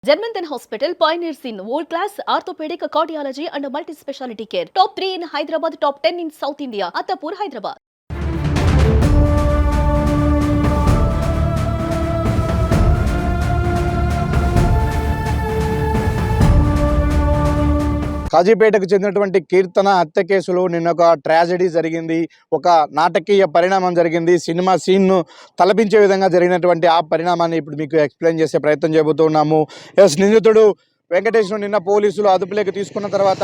Germanton Hospital pioneers in world-class orthopedic cardiology and multi-specialty care. Top 3 in Hyderabad, top 10 in South India. Attapur, Hyderabad. కాజీపేటకు చెందినటువంటి కీర్తన హత్య కేసులో నిన్న ఒక tragedy జరిగింది. ఒక నాటకీయ పరిణామం జరిగింది. సినిమా సీన్ను తలపించే విధంగా జరిగినటువంటి ఆ పరిణామాన్ని ఇప్పుడు మీకు ఎక్స్ప్లెయిన్ చేసే ప్రయత్నం చేయబోతున్నాము. నిందితుడు వెంకటేష్ను నిన్న పోలీసులు అదుపులోకి తీసుకున్న తర్వాత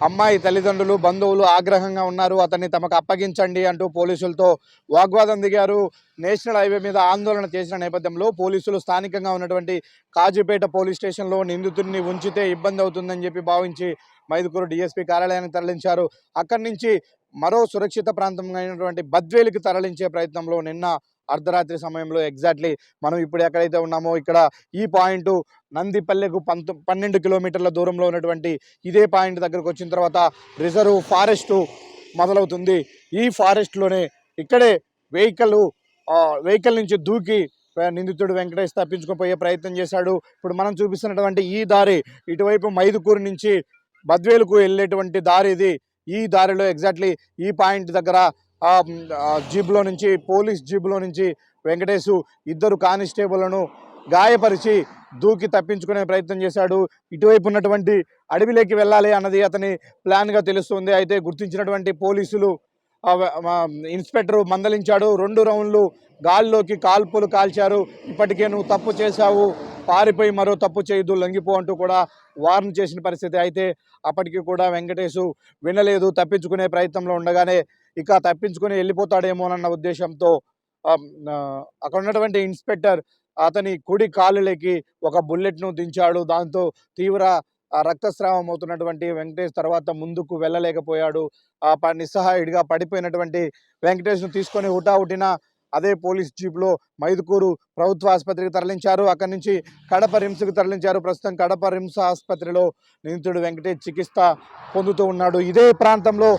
అమ్మాయి తల్లిదండ్రులు, బంధువులు ఆగ్రహంగా ఉన్నారు. అతన్ని తమకు అప్పగించండి అంటూ పోలీసులతో వాగ్వాదం దిగారు. నేషనల్ హైవే మీద ఆందోళన చేసిన నేపథ్యంలో పోలీసులు స్థానికంగా ఉన్నటువంటి కాజీపేట పోలీస్ స్టేషన్లో నిందితుడిని ఉంచితే ఇబ్బంది అవుతుందని చెప్పి భావించి మైదుకూరు డీఎస్పీ కార్యాలయానికి తరలించారు. అక్కడి నుంచి మరో సురక్షిత ప్రాంతం అయినటువంటి బద్వేలుకి తరలించే ప్రయత్నంలో నిన్న అర్ధరాత్రి సమయంలో ఎగ్జాక్ట్లీ మనం ఇప్పుడు ఎక్కడైతే ఉన్నామో ఇక్కడ ఈ పాయింట్ నందిపల్లెకు 12 కిలోమీటర్ల దూరంలో ఉన్నటువంటి ఇదే పాయింట్ దగ్గరకు వచ్చిన తర్వాత రిజర్వ్ ఫారెస్ట్ మొదలవుతుంది. ఈ ఫారెస్ట్లోనే ఇక్కడే వెహికల్ నుంచి దూకి నిందితుడు వెంకటేష్ తప్పించుకుపోయే ప్రయత్నం చేశాడు. ఇప్పుడు మనం చూపిస్తున్నటువంటి ఈ దారి ఇటువైపు మైదుకూరు నుంచి బద్వేలుకు వెళ్ళేటువంటి దారి ఇది. ఈ దారిలో ఎగ్జాక్ట్లీ ఈ పాయింట్ దగ్గర పోలీస్ జీబ్లో నుంచి వెంకటేష్ ఇద్దరు కానిస్టేబుల్లను గాయపరిచి దూకి తప్పించుకునే ప్రయత్నం చేశాడు. ఇటువైపు ఉన్నటువంటి అడవిలోకి వెళ్ళాలి అన్నది అతని ప్లాన్గా తెలుస్తుంది. అయితే గుర్తించినటువంటి పోలీసులు ఇన్స్పెక్టర్ మందలించాడు. 2 రౌండ్లు గాల్లోకి కాల్పులు కాల్చారు. ఇప్పటికే నువ్వు తప్పు చేశావు, పారిపోయి మరో తప్పు చేయొద్దు, లొంగిపో అంటూ కూడా వార్న్ చేసిన పరిస్థితి. అయితే అప్పటికి కూడా వెంకటేష్ వినలేదు. తప్పించుకునే ప్రయత్నంలో ఉండగానే ఇక తప్పించుకుని వెళ్ళిపోతాడేమోనన్న ఉద్దేశంతో అక్కడ ఉన్నటువంటి ఇన్స్పెక్టర్ అతని కుడి కాలులోకి ఒక బుల్లెట్ను దించాడు. దాంతో తీవ్ర రక్తస్రావం అవుతున్నటువంటి వెంకటేష్ తర్వాత ముందుకు వెళ్ళలేకపోయాడు. నిస్సహాయుడిగా పడిపోయినటువంటి వెంకటేష్ను తీసుకొని హుటాహుటిన అదే పోలీస్ జీప్లో మైదుకూరు ప్రభుత్వ ఆసుపత్రికి తరలించారు. అక్కడి నుంచి కడప రిమ్స్కి తరలించారు. ప్రస్తుతం కడప రిమ్స్ ఆసుపత్రిలో నిందితుడు వెంకటేష్ చికిత్స పొందుతూ ఉన్నాడు. ఇదే ప్రాంతంలో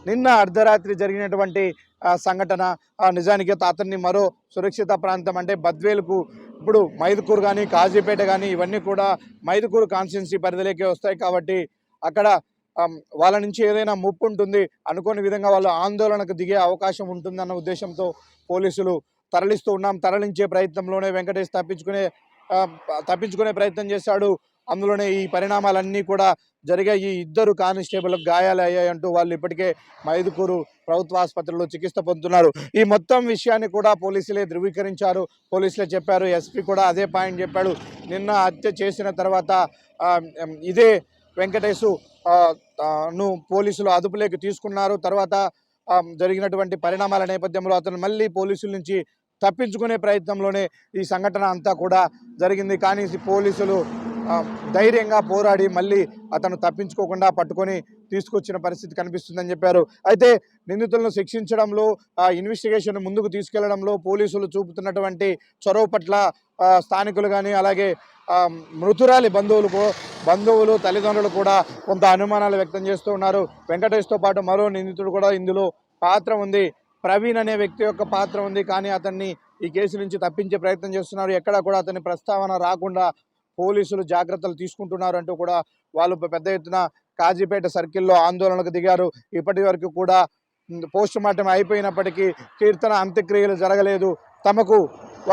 నిన్న అర్ధరాత్రి జరిగినటువంటి సంఘటన నిజానికి అతన్ని మరో సురక్షిత ప్రాంతం అంటే బద్వేలుకు, ఇప్పుడు మైదుకూరు కానీ కాజీపేట కానీ ఇవన్నీ కూడా మైదుకూరు కాన్స్టిట్యున్సీ పరిధిలోకి వస్తాయి కాబట్టి అక్కడ వాళ్ళ నుంచి ఏదైనా ముప్పు ఉంటుంది అనుకోని విధంగా వాళ్ళు ఆందోళనకు దిగే అవకాశం ఉంటుందన్న ఉద్దేశంతో పోలీసులు తరలించే ప్రయత్నంలోనే వెంకటేష్ తప్పించుకునే ప్రయత్నం చేశాడు. అందులోనే ఈ పరిణామాలన్నీ కూడా జరిగాయి. ఈ ఇద్దరు కానిస్టేబుల్కి గాయాలు అయ్యాయంటూ వాళ్ళు ఇప్పటికే మైదుకూరు ప్రభుత్వ ఆసుపత్రిలో చికిత్స పొందుతున్నారు. ఈ మొత్తం విషయాన్ని కూడా పోలీసులే ధృవీకరించారు, పోలీసులే చెప్పారు. ఎస్పీ కూడా అదే పాయింట్ చెప్పాడు. నిన్న హత్య చేసిన తర్వాత ఇదే వెంకటేష్ పోలీసులు అదుపులోకి తీసుకున్నారు. తర్వాత జరిగినటువంటి పరిణామాల నేపథ్యంలో అతను మళ్ళీ పోలీసుల నుంచి తప్పించుకునే ప్రయత్నంలోనే ఈ సంఘటన అంతా కూడా జరిగింది. కానీ పోలీసులు ధైర్యంగా పోరాడి మళ్ళీ అతను తప్పించుకోకుండా పట్టుకొని తీసుకొచ్చిన పరిస్థితి కనిపిస్తుందని చెప్పారు. అయితే నిందితులను శిక్షించడంలో, ఇన్వెస్టిగేషన్ ముందుకు తీసుకెళ్లడంలో పోలీసులు చూపుతున్నటువంటి చొరవ పట్ల స్థానికులు కానీ అలాగే మృతురాలి బంధువులు తల్లిదండ్రులు కూడా కొంత అనుమానాలు వ్యక్తం చేస్తూ ఉన్నారు. వెంకటేష్తో పాటు మరో నిందితుడు కూడా ఇందులో పాత్ర ఉంది. ప్రవీణ్ అనే వ్యక్తి యొక్క పాత్ర ఉంది. కానీ అతన్ని ఈ కేసు నుంచి తప్పించే ప్రయత్నం చేస్తున్నారు. ఎక్కడా కూడా అతని ప్రస్తావన రాకుండా పోలీసులు జాగ్రత్తలు తీసుకుంటున్నారు అంటూ కూడా వాళ్ళు పెద్ద ఎత్తున కాజీపేట సర్కిల్లో ఆందోళనకు దిగారు. ఇప్పటి వరకు కూడా పోస్ట్ మార్టం అయిపోయినప్పటికీ కీర్తన అంత్యక్రియలు జరగలేదు. తమకు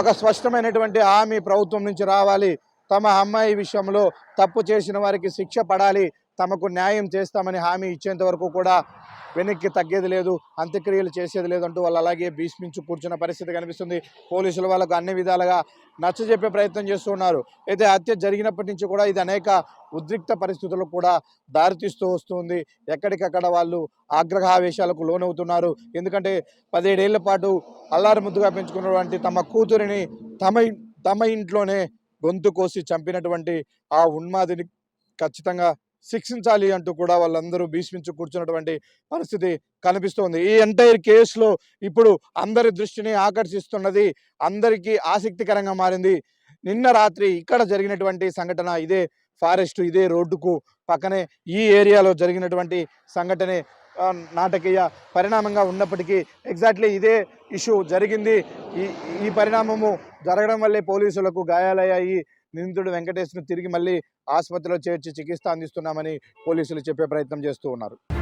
ఒక స్పష్టమైనటువంటి హామీ ప్రభుత్వం నుంచి రావాలి. తమ అమ్మాయి విషయంలో తప్పు చేసిన వారికి శిక్ష పడాలి, తమకు న్యాయం చేస్తామని హామీ ఇచ్చేంత వరకు కూడా వెనక్కి తగ్గేది లేదు, అంత్యక్రియలు చేసేది లేదంటూ వాళ్ళు అలాగే భీష్మించు కూర్చున్న పరిస్థితి కనిపిస్తుంది. పోలీసులు వాళ్ళకు అన్ని విధాలుగా నచ్చజెప్పే ప్రయత్నం చేస్తున్నారు. అయితే హత్య జరిగినప్పటి నుంచి కూడా ఇది అనేక ఉద్రిక్త పరిస్థితులకు కూడా దారితీస్తూ వస్తుంది. ఎక్కడికక్కడ వాళ్ళు ఆగ్రహావేశాలకు లోనవుతున్నారు. ఎందుకంటే 17 ఏళ్ల పాటు అల్లారు ముద్దుగా పెంచుకున్నటువంటి తమ కూతురిని తమ ఇంట్లోనే గొంతు కోసి చంపినటువంటి ఆ ఉన్మాదిని ఖచ్చితంగా శిక్షించాలి అంటూ కూడా వాళ్ళందరూ భీష్మించి కూర్చున్నటువంటి పరిస్థితి కనిపిస్తోంది. ఈ ఎంటైర్ కేసులో ఇప్పుడు అందరి దృష్టిని ఆకర్షిస్తున్నది, అందరికీ ఆసక్తికరంగా మారింది. నిన్న రాత్రి ఇక్కడ జరిగినటువంటి సంఘటన ఇదే ఫారెస్ట్, ఇదే రోడ్డుకు పక్కనే ఈ ఏరియాలో జరిగినటువంటి సంఘటనే నాటకీయ పరిణామంగా ఉన్నప్పటికీ ఎగ్జాక్ట్లీ ఇదే ఇష్యూ జరిగింది. ఈ పరిణామము జరగడం వల్లే పోలీసులకు గాయాలయ్యాయి. నిందితుడు వెంకటేష్ను తిరిగి మళ్ళీ ఆసుపత్రిలో చేర్చి చికిత్స అందిస్తున్నామని పోలీసులు చెప్పే ప్రయత్నం చేస్తూ ఉన్నారు.